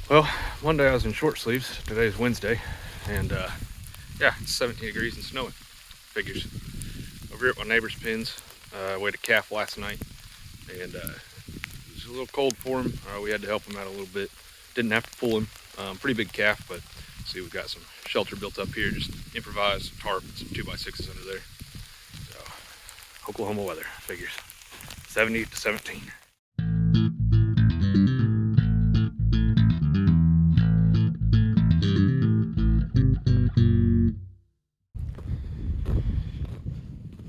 Well, one day I was in short sleeves. Today is Wednesday, and yeah, it's 17 degrees and snowing. Figures. Over here at my neighbor's pens, I weighed a calf last night, and it was a little cold for him. We had to help him out a little bit. Didn't have to pull him. Pretty big calf, but see, we've got some shelter built up here, just improvised tarp, some 2x6s under there. So, Oklahoma weather, figures. 70 to 17.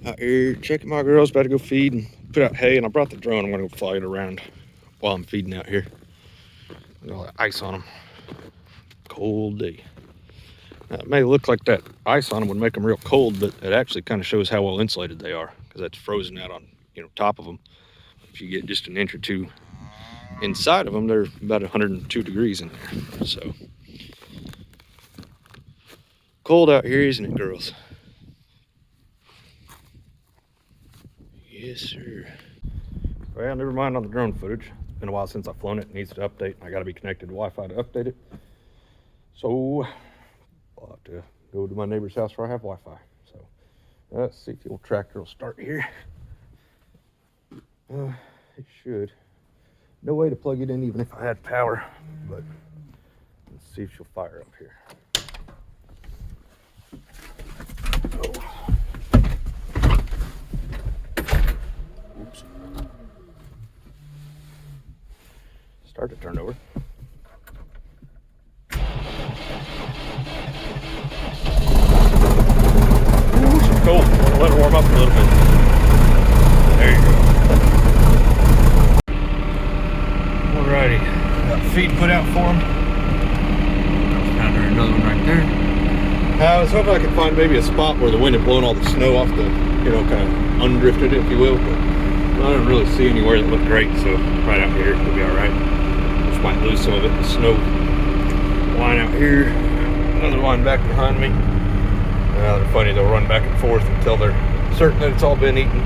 Out here checking my girls, about to go feed and put out hay, and I brought the drone. I'm gonna go fly it around while I'm feeding out here. Got all that ice on them. Cold day. Now, it may look like that ice on them would make them real cold, but it actually kind of shows how well insulated they are, because that's frozen out on top of them. If you get just an inch or two inside of them, they're about 102 degrees in there. So cold out here, isn't it, girls? Yes, sir. Well, never mind on the drone footage. It's been a while since I've flown it. It needs to update. I got to be connected to Wi-Fi to update it. So I'll have to go to my neighbor's house where I have Wi-Fi. So let's see if the old tractor will start here. It should. No way to plug it in even if I had power, but let's see if she'll fire up here. Oops. Start to turn over. Ooh, she's cold. I'm gonna let her warm up a little bit. There you go. Alrighty, got feed put out for him. Found her another one right there. I was hoping I could find maybe a spot where the wind had blown all the snow off the, kind of undrifted, if you will, but I didn't really see anywhere that looked great, so right out here will be alright. Just might lose some of it in the snow. Line out here, another line back behind me. They're funny, they'll run back and forth until they're certain that it's all been eaten.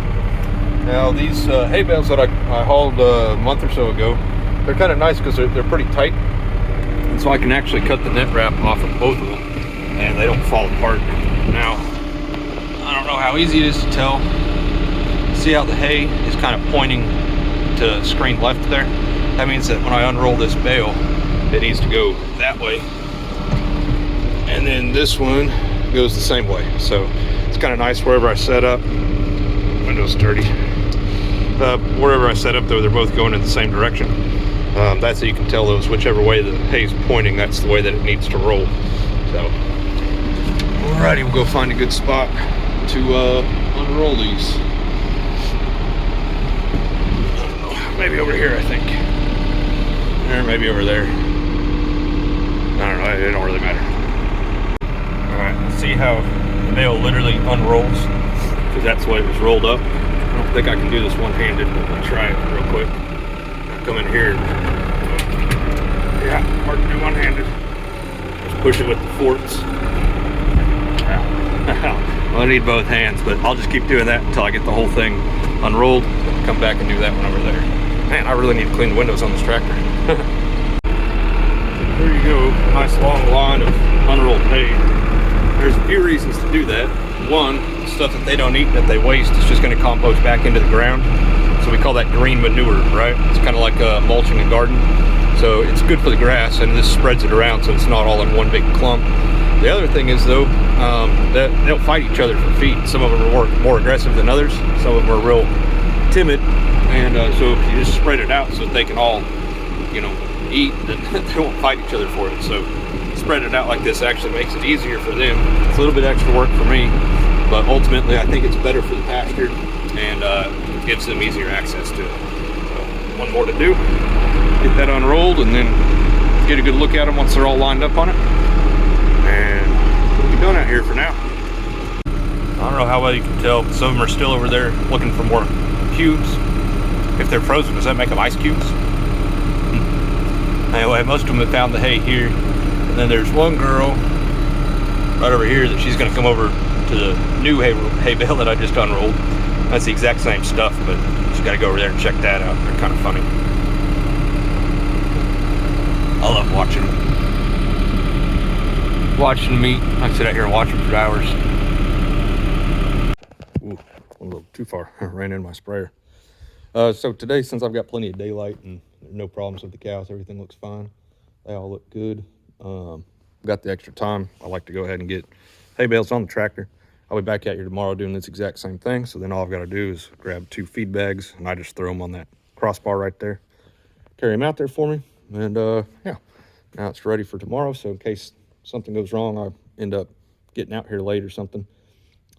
Now these hay bales that I hauled a month or so ago, they're kind of nice because they're pretty tight, and so I can actually cut the net wrap off of both of them and they don't fall apart. Now I don't know how easy it is to tell. See how the hay is kind of pointing to screen left there? That means that when I unroll this bale, it needs to go that way, and then this one goes the same way. So it's kind of nice wherever I set up. Window's dirty. Wherever I set up, though, they're both going in the same direction. That's how you can tell those, whichever way the hay's pointing, that's the way that it needs to roll. So alrighty, we'll go find a good spot to unroll these. I don't know, maybe over here, I think. Or maybe over there. I don't know, it don't really matter. Alright, let's see how the bale literally unrolls, because that's the way it was rolled up. I don't think I can do this one-handed, but I'll try it real quick. I'll come in here. Yeah, hard to do one-handed. Just push it with the forks. Well, I need both hands, but I'll just keep doing that until I get the whole thing unrolled. Come back and do that one over there. Man, I really need to clean the windows on this tractor. There you go, nice long line of unrolled hay. There's a few reasons to do that. One, stuff that they don't eat, that they waste, is just going to compost back into the ground. So we call that green manure, right? It's kind of like mulching a garden. So it's good for the grass, and this spreads it around so it's not all in one big clump. The other thing is, though, that they'll fight each other for feed. Some of them are more aggressive than others. Some of them are real timid, and so if you just spread it out so that they can all, eat, then they won't fight each other for it. So spread it out like this actually makes it easier for them. It's a little bit extra work for me, but ultimately I think it's better for the pasture, and it gives them easier access to it. So one more to do. Get that unrolled and then get a good look at them once they're all lined up on it. And we'll be done out here for now. I don't know how well you can tell, but some of them are still over there looking for more cubes. If they're frozen, does that make them ice cubes? Anyway, most of them have found the hay here. And then there's one girl right over here that she's going to come over to the new hay bale that I just unrolled. That's the exact same stuff, but she's got to go over there and check that out. They're kind of funny. I love watching them eat. I sit out here and watch them for hours. Ooh, a little too far. Ran in my sprayer. So today, since I've got plenty of daylight and no problems with the cows, everything looks fine. They all look good. Got the extra time. I like to go ahead and get hay bales on the tractor. I'll be back out here tomorrow doing this exact same thing. So then all I've got to do is grab 2 feed bags and I just throw them on that crossbar right there. Carry them out there for me. And yeah, now it's ready for tomorrow. So in case something goes wrong, I end up getting out here late or something,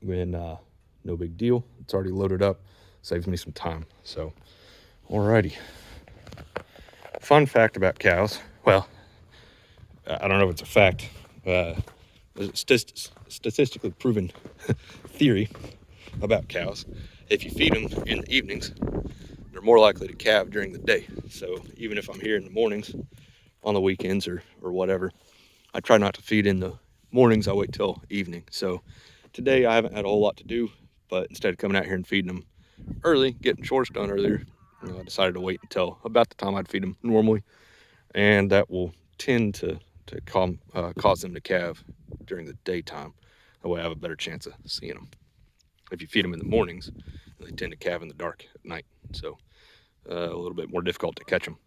then no big deal. It's already loaded up. Saves me some time. So, alrighty. Fun fact about cows. Well, I don't know if it's a fact. Statistically proven theory about cows. If you feed them in the evenings, they're more likely to calve during the day. So even if I'm here in the mornings, on the weekends or whatever, I try not to feed in the mornings. I wait till evening. So today I haven't had a whole lot to do, but instead of coming out here and feeding them early, getting chores done earlier, I decided to wait until about the time I'd feed them normally, and that will tend to cause them to calve during the daytime. That way I have a better chance of seeing them. If you feed them in the mornings, they tend to calve in the dark at night, so a little bit more difficult to catch them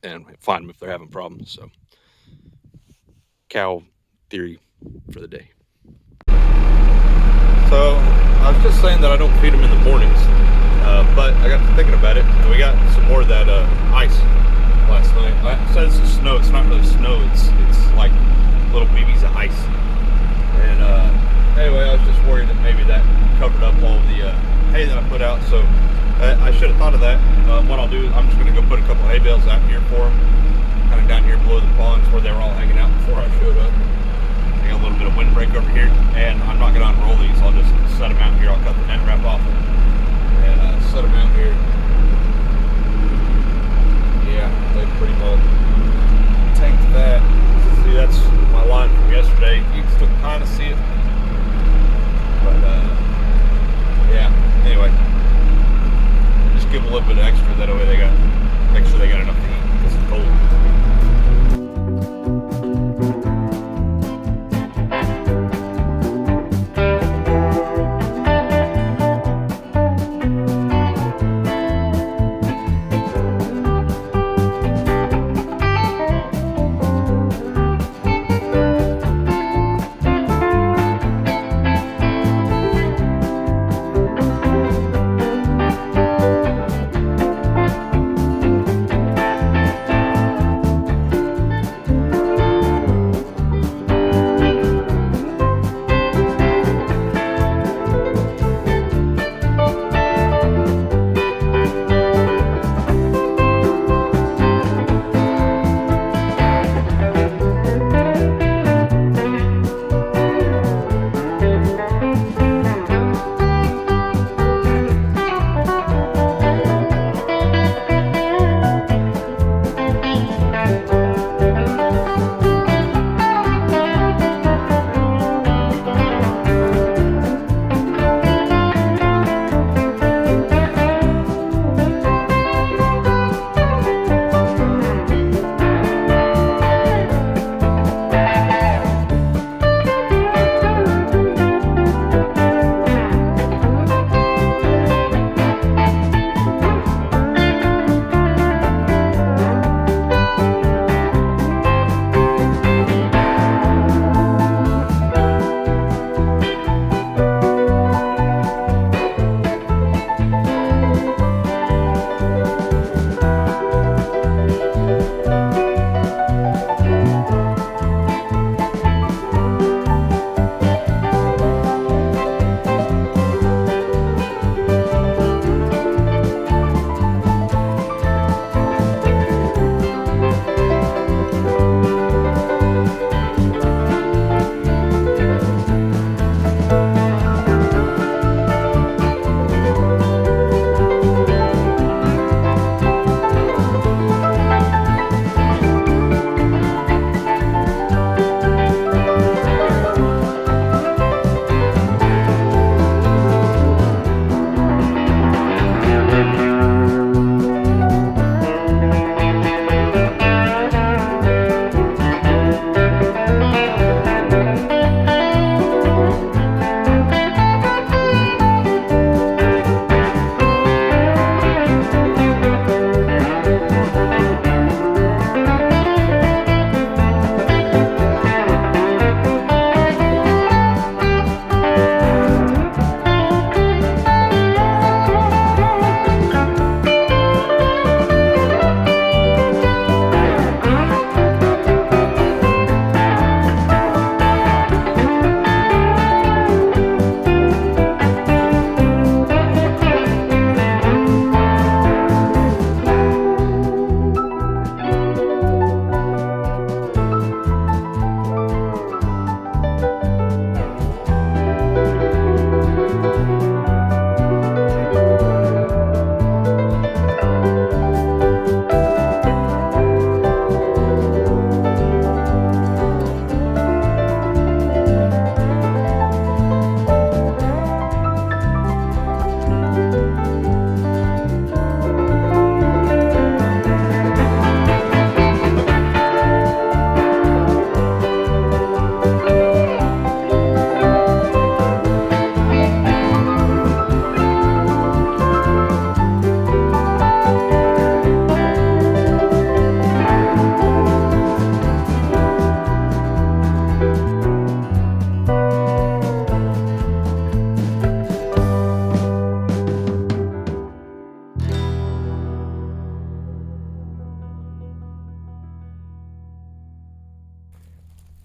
and find them if they're having problems. So cow theory for the day. So I was just saying that I don't feed them in the mornings, but I got to thinking about it, and we got some more of that ice last night. I said it's snow. It's not really snow. It's like little BBs of ice. And anyway, I was just worried that maybe that covered up all the hay that I put out. So I should have thought of that. What I'll do is I'm just going to go put a couple hay bales out here for them, kind of down here below the ponds where they were all hanging out before I showed up. I got a little bit of windbreak over here, and I'm not going to unroll these. I'll just set them out here. I'll cut the net wrap off them and set them out here. Yeah, they pretty well tanked that. See, that's my line from yesterday. You can still kind of see it, but yeah. Anyway, just give them a little bit extra. That way they got, make sure they got enough to eat because it's cold.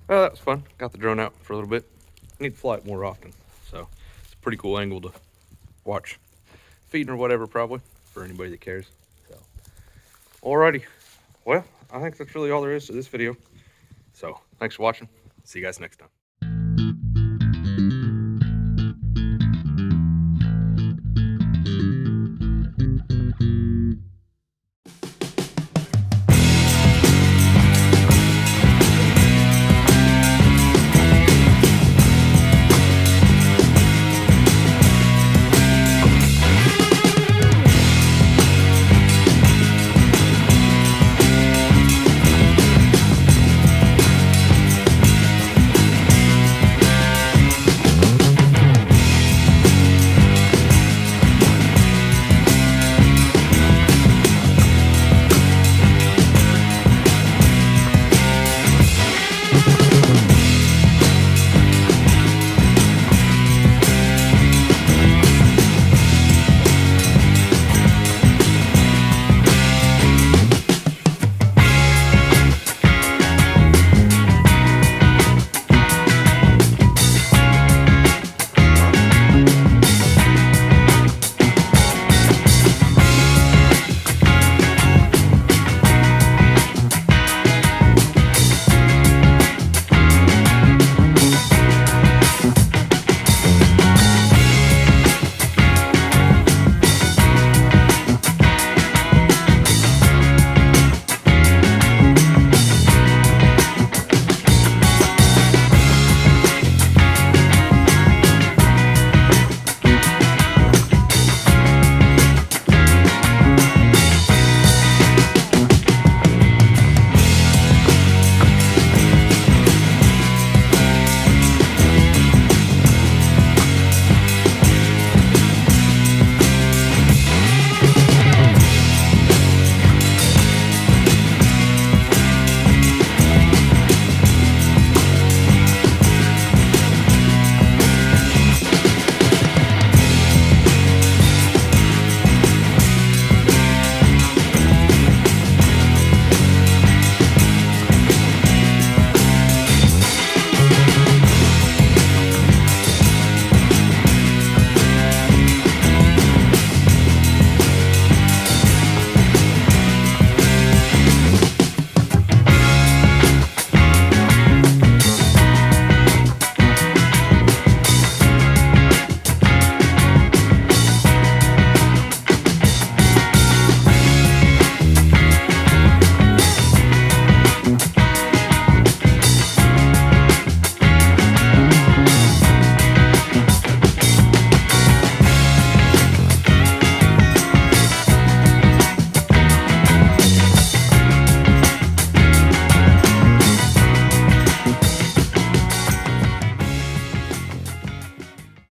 Well, that was fun. Got the drone out for a little bit. I need to fly it more often. So it's a pretty cool angle to watch feeding or whatever, probably, for anybody that cares. So, alrighty. Well, I think that's really all there is to this video. So thanks for watching. See you guys next time.